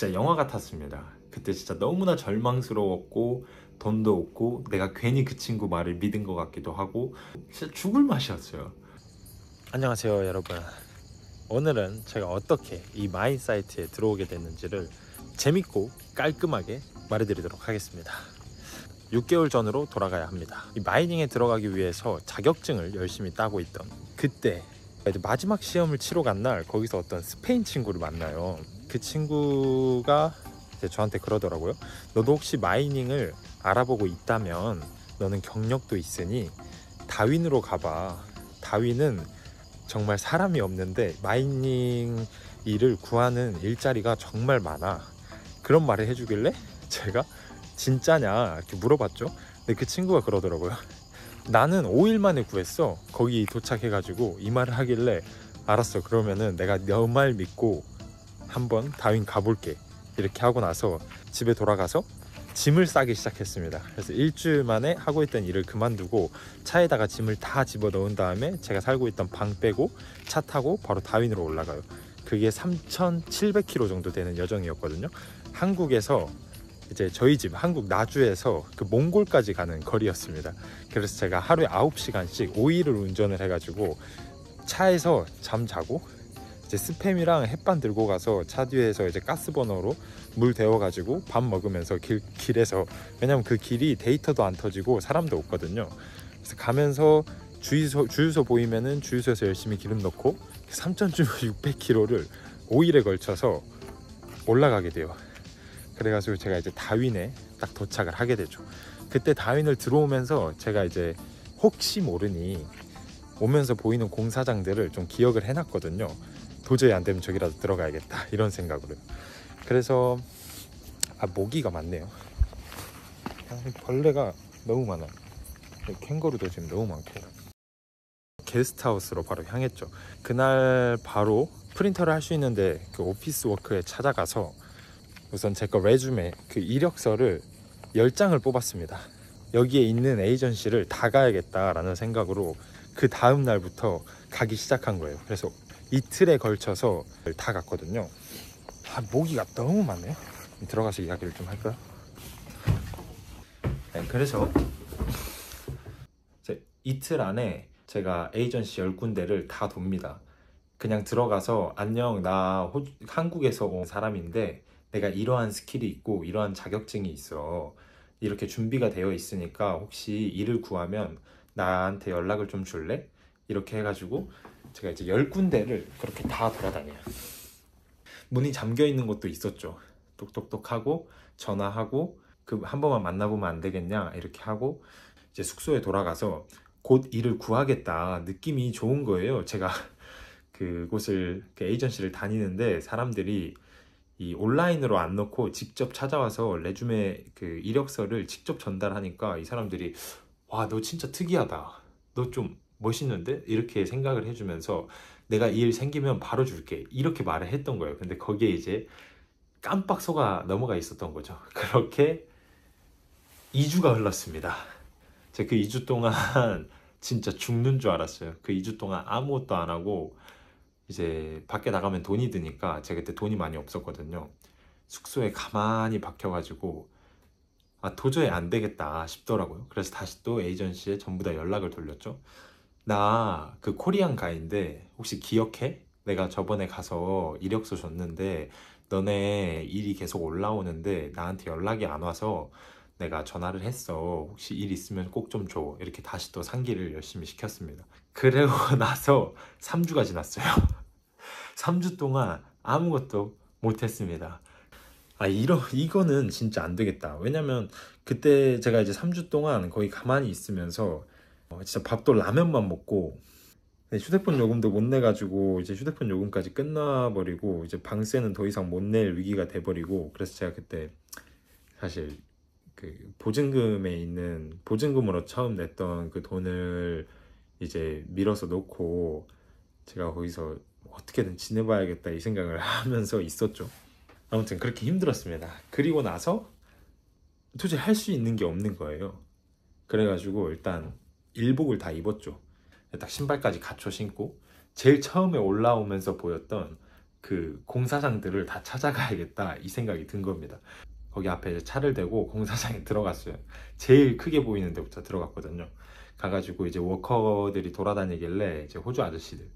진짜 영화 같았습니다. 그때 진짜 너무나 절망스러웠고 돈도 없고 내가 괜히 그 친구 말을 믿은 것 같기도 하고 진짜 죽을 맛이었어요. 안녕하세요 여러분. 오늘은 제가 어떻게 이 마인 사이트에 들어오게 됐는지를 재밌고 깔끔하게 말해드리도록 하겠습니다. 6개월 전으로 돌아가야 합니다. 이 마이닝에 들어가기 위해서 자격증을 열심히 따고 있던 그때 마지막 시험을 치러 간 날 거기서 어떤 스페인 친구를 만나요. 그 친구가 이제 저한테 그러더라고요. 너도 혹시 마이닝을 알아보고 있다면 너는 경력도 있으니 다윈으로 가봐. 다윈은 정말 사람이 없는데 마이닝 일을 구하는 일자리가 정말 많아. 그런 말을 해주길래 제가 진짜냐 이렇게 물어봤죠. 근데 그 친구가 그러더라고요. 나는 5일 만에 구했어. 거기 도착해가지고 이 말을 하길래 알았어. 그러면은 내가 너 말 믿고 한번 다윈 가볼게. 이렇게 하고 나서 집에 돌아가서 짐을 싸기 시작했습니다. 그래서 일주일 만에 하고 있던 일을 그만두고 차에다가 짐을 다 집어 넣은 다음에 제가 살고 있던 방 빼고 차 타고 바로 다윈으로 올라가요. 그게 3,700km 정도 되는 여정이었거든요. 한국에서 이제 저희 집 한국 나주에서 그 몽골까지 가는 거리였습니다. 그래서 제가 하루에 9시간씩 5일을 운전을 해가지고 차에서 잠자고 이제 스팸이랑 햇반 들고 가서 차 뒤에서 이제 가스버너로 물 데워가지고 밥 먹으면서 길에서, 왜냐면 그 길이 데이터도 안 터지고 사람도 없거든요. 그래서 가면서 주유소 보이면은 주유소에서 열심히 기름 넣고 3,600km를 5일에 걸쳐서 올라가게 돼요. 그래가지고 제가 이제 다윈에 딱 도착을 하게 되죠. 그때 다윈을 들어오면서 제가 이제 혹시 모르니 오면서 보이는 공사장들을 좀 기억을 해놨거든요. 도저히 안 되면 저기라도 들어가야겠다 이런 생각으로. 그래서 모기가 많네요. 벌레가 너무 많아. 캥거루도 지금 너무 많고. 게스트하우스로 바로 향했죠. 그날 바로 프린터를 할 수 있는데 그 오피스 워크에 찾아가서 우선 제 거 레주메 그 이력서를 10장을 뽑았습니다. 여기에 있는 에이전시를 다 가야겠다라는 생각으로 그 다음 날부터 가기 시작한 거예요. 그래서 이틀에 걸쳐서 다 갔거든요. 모기가 너무 많네요. 들어가서 이야기를 좀 할까요? 네, 그래서 이틀 안에 제가 에이전시 10군데를 다 돕니다. 그냥 들어가서 안녕, 나 한국에서 온 사람인데 내가 이러한 스킬이 있고 이러한 자격증이 있어. 이렇게 준비가 되어 있으니까 혹시 일을 구하면 나한테 연락을 좀 줄래? 이렇게 해가지고 제가 이제 10군데를 그렇게 다 돌아다녀요. 문이 잠겨 있는 곳도 있었죠. 똑똑똑 하고 전화하고 그 한 번만 만나보면 안 되겠냐 이렇게 하고 이제 숙소에 돌아가서 곧 일을 구하겠다 느낌이 좋은 거예요. 제가 그곳을 그 에이전시를 다니는데 사람들이 이 온라인으로 안 넣고 직접 찾아와서 레주메 그 이력서를 직접 전달하니까 이 사람들이 와, 너 진짜 특이하다. 너 좀 멋있는데? 이렇게 생각을 해주면서 내가 이 일 생기면 바로 줄게. 이렇게 말을 했던 거예요. 근데 거기에 이제 깜빡 속아 넘어가 있었던 거죠. 그렇게 2주가 흘렀습니다. 제가 그 2주 동안 진짜 죽는 줄 알았어요. 그 2주 동안 아무것도 안 하고 이제 밖에 나가면 돈이 드니까 제가 그때 돈이 많이 없었거든요. 숙소에 가만히 박혀가지고 도저히 안 되겠다 싶더라고요. 그래서 다시 또 에이전시에 전부 다 연락을 돌렸죠. 나 그 코리안 가인데 혹시 기억해? 내가 저번에 가서 이력서 줬는데 너네 일이 계속 올라오는데 나한테 연락이 안 와서 내가 전화를 했어. 혹시 일 있으면 꼭 좀 줘. 이렇게 다시 또 상기를 열심히 시켰습니다. 그러고 나서 3주가 지났어요. 3주 동안 아무것도 못했습니다. 이거는 진짜 안 되겠다. 왜냐면 그때 제가 이제 3주 동안 거의 가만히 있으면서 진짜 밥도 라면만 먹고 휴대폰 요금도 못 내가지고 이제 휴대폰 요금까지 끝나버리고 이제 방세는 더 이상 못 낼 위기가 돼버리고, 그래서 제가 그때 사실 그 보증금에 있는 보증금으로 처음 냈던 그 돈을 이제 밀어서 놓고 제가 거기서 어떻게든 지내봐야겠다 이 생각을 하면서 있었죠. 아무튼 그렇게 힘들었습니다. 그리고 나서 도저히 할 수 있는 게 없는 거예요. 그래가지고 일단 일복을 다 입었죠. 딱 신발까지 갖춰 신고 제일 처음에 올라오면서 보였던 그 공사장들을 다 찾아가야겠다 이 생각이 든 겁니다. 거기 앞에 이제 차를 대고 공사장에 들어갔어요. 제일 크게 보이는 데부터 들어갔거든요. 가가지고 이제 워커들이 돌아다니길래 이제 호주 아저씨들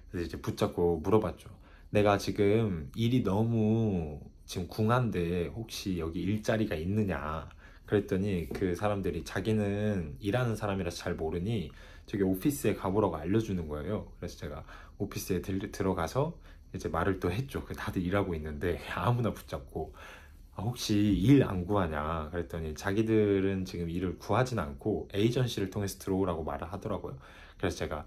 그래서 이제 붙잡고 물어봤죠. 내가 지금 일이 너무 지금 궁한데 혹시 여기 일자리가 있느냐. 그랬더니 그 사람들이 자기는 일하는 사람이라서 잘 모르니 저기 오피스에 가보라고 알려주는 거예요. 그래서 제가 오피스에 들어가서 이제 말을 또 했죠. 다들 일하고 있는데 아무나 붙잡고 혹시 일 안 구하냐 그랬더니 자기들은 지금 일을 구하진 않고 에이전시를 통해서 들어오라고 말을 하더라고요. 그래서 제가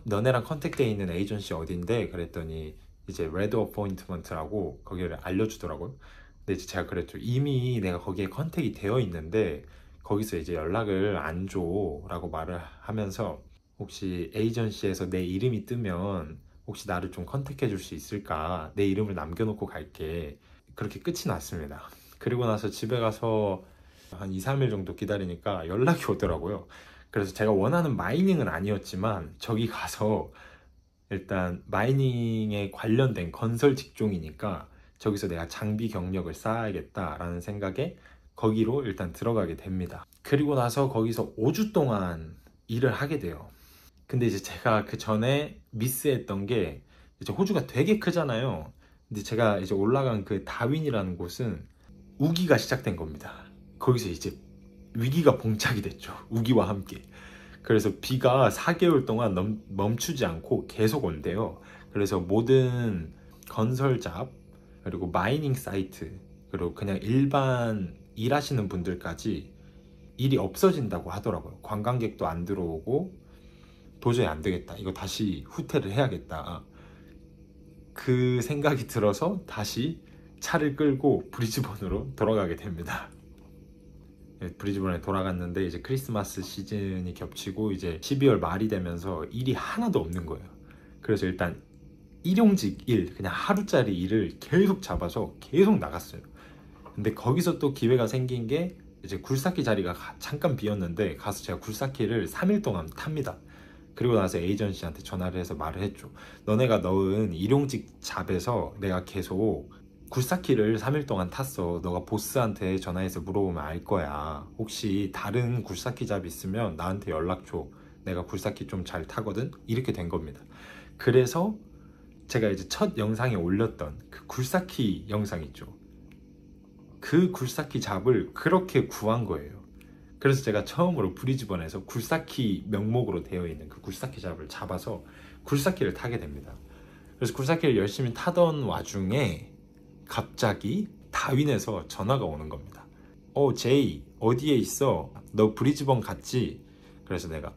너네랑 컨택돼 있는 에이전시 어딘데 그랬더니 이제 레드 어포인트먼트라고 거기를 알려주더라고요. 근데 이제 제가 그랬죠. 이미 내가 거기에 컨택이 되어 있는데 거기서 이제 연락을 안 줘라고 말을 하면서 혹시 에이전시에서 내 이름이 뜨면 혹시 나를 좀 컨택해 줄 수 있을까? 내 이름을 남겨놓고 갈게. 그렇게 끝이 났습니다. 그리고 나서 집에 가서 한 2, 3일 정도 기다리니까 연락이 오더라고요. 그래서 제가 원하는 마이닝은 아니었지만 저기 가서 일단 마이닝에 관련된 건설 직종이니까 저기서 내가 장비 경력을 쌓아야겠다라는 생각에 거기로 일단 들어가게 됩니다. 그리고 나서 거기서 5주 동안 일을 하게 돼요. 근데 이제 제가 그 전에 미스했던 게 이제 호주가 되게 크잖아요. 근데 제가 이제 올라간 그 다윈이라는 곳은 우기가 시작된 겁니다. 거기서 이제 위기가 봉착이 됐죠. 우기와 함께. 그래서 비가 4개월 동안 멈추지 않고 계속 온대요. 그래서 모든 건설잡 그리고 마이닝 사이트 그리고 그냥 일반 일하시는 분들까지 일이 없어진다고 하더라고요. 관광객도 안 들어오고 도저히 안 되겠다. 이거 다시 후퇴를 해야겠다. 그 생각이 들어서 다시 차를 끌고 브리즈번으로 돌아가게 됩니다. 브리즈번에 돌아갔는데 이제 크리스마스 시즌이 겹치고 이제 12월 말이 되면서 일이 하나도 없는 거예요. 그래서 일단 일용직 일, 그냥 하루짜리 일을 계속 잡아서 계속 나갔어요. 근데 거기서 또 기회가 생긴 게 이제 굴삭기 자리가 잠깐 비었는데 가서 제가 굴삭기를 3일 동안 탑니다. 그리고 나서 에이전시한테 전화를 해서 말을 했죠. 너네가 넣은 일용직 잡에서 내가 계속 굴삭기를 3일 동안 탔어. 너가 보스한테 전화해서 물어보면 알 거야. 혹시 다른 굴삭기 잡 있으면 나한테 연락 줘. 내가 굴삭기 좀 잘 타거든. 이렇게 된 겁니다. 그래서 제가 이제 첫 영상에 올렸던 그 굴삭기 영상 있죠. 그 굴삭기 잡을 그렇게 구한 거예요. 그래서 제가 처음으로 브리즈번에서 굴삭기 명목으로 되어 있는 그 굴삭기 잡을 잡아서 굴삭기를 타게 됩니다. 그래서 굴삭기를 열심히 타던 와중에 갑자기 다윈에서 전화가 오는 겁니다. 제이 어디에 있어? 너 브리즈번 갔지? 그래서 내가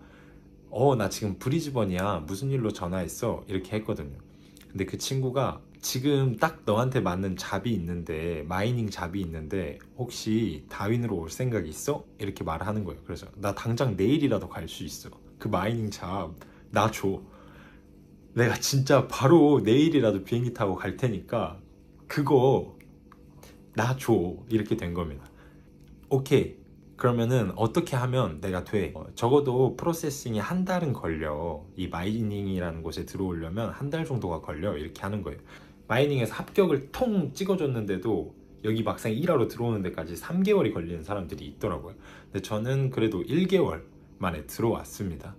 나 지금 브리즈번이야. 무슨 일로 전화했어? 이렇게 했거든요. 근데 그 친구가 지금 딱 너한테 맞는 잡이 있는데 마이닝 잡이 있는데 혹시 다윈으로 올 생각 있어? 이렇게 말을 하는 거예요. 그래서 나 당장 내일이라도 갈 수 있어. 그 마이닝 잡 나 줘. 내가 진짜 바로 내일이라도 비행기 타고 갈 테니까 그거 나 줘. 이렇게 된 겁니다. 오케이. 그러면은 어떻게 하면 내가 돼? 적어도 프로세싱이 한 달은 걸려. 이 마이닝이라는 곳에 들어오려면 한 달 정도가 걸려. 이렇게 하는 거예요. 마이닝에서 합격을 통 찍어줬는데도 여기 막상 일하러 들어오는 데까지 3개월이 걸리는 사람들이 있더라고요. 근데 저는 그래도 1개월 만에 들어왔습니다.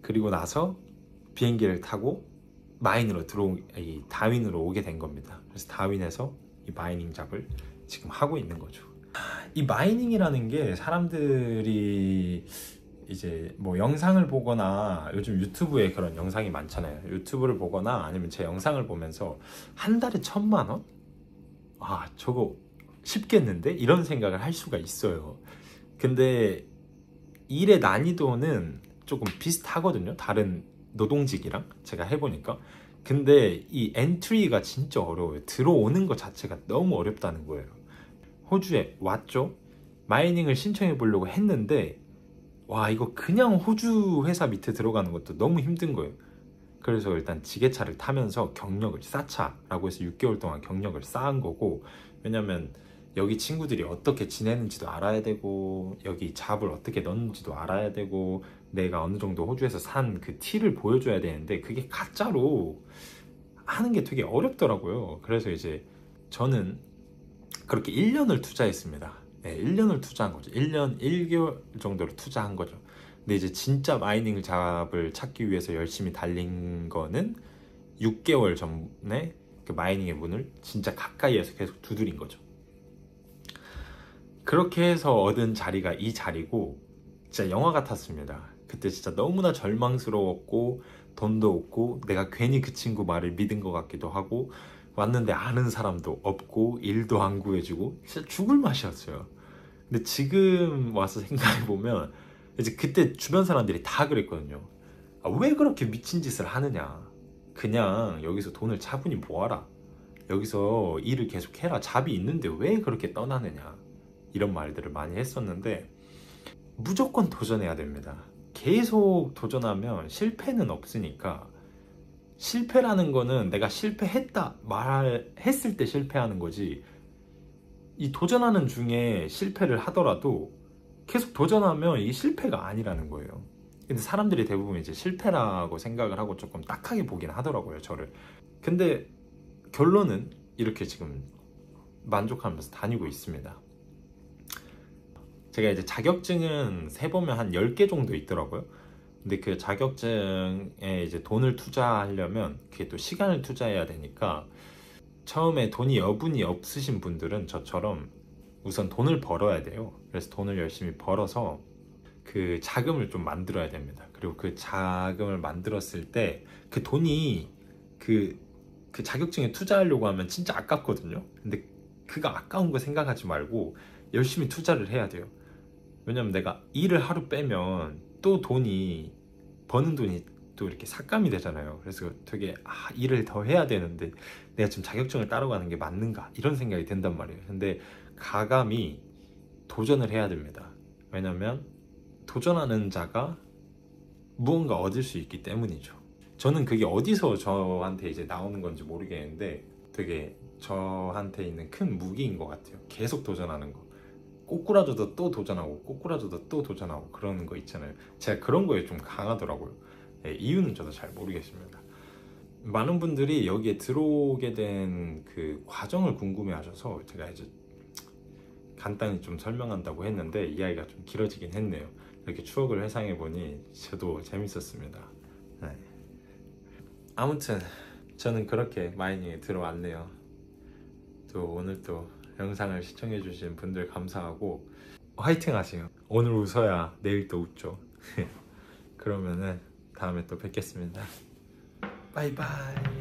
그리고 나서 비행기를 타고 이 다윈으로 오게 된 겁니다. 그래서 다윈에서 이 마이닝 잡을 지금 하고 있는 거죠. 이 마이닝이라는 게 사람들이 이제 뭐 영상을 보거나 요즘 유튜브에 그런 영상이 많잖아요. 유튜브를 보거나 아니면 제 영상을 보면서 한 달에 1,000만 원? 저거 쉽겠는데? 이런 생각을 할 수가 있어요. 근데 일의 난이도는 조금 비슷하거든요. 다른 노동직이랑 제가 해보니까. 근데 이 엔트리가 진짜 어려워요. 들어오는 것 자체가 너무 어렵다는 거예요. 호주에 왔죠. 마이닝을 신청해 보려고 했는데 이거 그냥 호주 회사 밑에 들어가는 것도 너무 힘든 거예요. 그래서 일단 지게차를 타면서 경력을 쌓자라고 해서 6개월 동안 경력을 쌓은 거고, 왜냐면 여기 친구들이 어떻게 지내는지도 알아야 되고 여기 잡을 어떻게 넣는지도 알아야 되고 내가 어느 정도 호주에서 산 그 티를 보여줘야 되는데 그게 가짜로 하는 게 되게 어렵더라고요. 그래서 이제 저는 그렇게 1년을 투자했습니다. 네, 1년을 투자한 거죠. 1년 1개월 정도를 투자한 거죠. 근데 이제 진짜 마이닝 잡을 찾기 위해서 열심히 달린 거는 6개월 전에 그 마이닝의 문을 진짜 가까이에서 계속 두드린 거죠. 그렇게 해서 얻은 자리가 이 자리고, 진짜 영화 같았습니다. 그때 진짜 너무나 절망스러웠고 돈도 없고 내가 괜히 그 친구 말을 믿은 것 같기도 하고, 왔는데 아는 사람도 없고 일도 안 구해주고 진짜 죽을 맛이었어요. 근데 지금 와서 생각해보면 이제 그때 주변 사람들이 다 그랬거든요. 아, 왜 그렇게 미친 짓을 하느냐, 그냥 여기서 돈을 차분히 모아라, 여기서 일을 계속 해라, 잡이 있는데 왜 그렇게 떠나느냐, 이런 말들을 많이 했었는데, 무조건 도전해야 됩니다. 계속 도전하면 실패는 없으니까. 실패라는 거는 내가 실패했다 말했을 때 실패하는 거지, 이 도전하는 중에 실패를 하더라도 계속 도전하면 이게 실패가 아니라는 거예요. 근데 사람들이 대부분 이제 실패라고 생각을 하고 조금 딱하게 보긴 하더라고요, 저를. 근데 결론은 이렇게 지금 만족하면서 다니고 있습니다. 제가 이제 자격증은 세보면 한 10개 정도 있더라고요. 근데 그 자격증에 이제 돈을 투자하려면 그게 또 시간을 투자해야 되니까, 처음에 돈이 여분이 없으신 분들은 저처럼 우선 돈을 벌어야 돼요. 그래서 돈을 열심히 벌어서 그 자금을 좀 만들어야 됩니다. 그리고 그 자금을 만들었을 때 그 돈이 그 자격증에 투자하려고 하면 진짜 아깝거든요. 근데 그거 아까운 거 생각하지 말고 열심히 투자를 해야 돼요. 왜냐면 내가 일을 하루 빼면 또 돈이, 버는 돈이 또 이렇게 삭감이 되잖아요. 그래서 되게 일을 더 해야 되는데 내가 지금 자격증을 따러 가는 게 맞는가, 이런 생각이 든단 말이에요. 근데 가감히 도전을 해야 됩니다. 왜냐면 도전하는 자가 무언가 얻을 수 있기 때문이죠. 저는 그게 어디서 저한테 이제 나오는 건지 모르겠는데 되게 저한테 있는 큰 무기인 것 같아요. 계속 도전하는 거. 꼬꾸라져도 또 도전하고 꼬꾸라져도 또 도전하고 그러는 거 있잖아요. 제가 그런 거에 좀 강하더라고요. 네, 이유는 저도 잘 모르겠습니다. 많은 분들이 여기에 들어오게 된 그 과정을 궁금해 하셔서 제가 이제 간단히 좀 설명한다고 했는데 이야기가 좀 길어지긴 했네요. 이렇게 추억을 회상해 보니 저도 재밌었습니다. 네. 아무튼 저는 그렇게 마이닝에 들어왔네요. 또 오늘 또 영상을 시청해 주신 분들 감사하고, 화이팅 하세요. 오늘 웃어야 내일 또 웃죠. 그러면은 다음에 또 뵙겠습니다. 바이바이.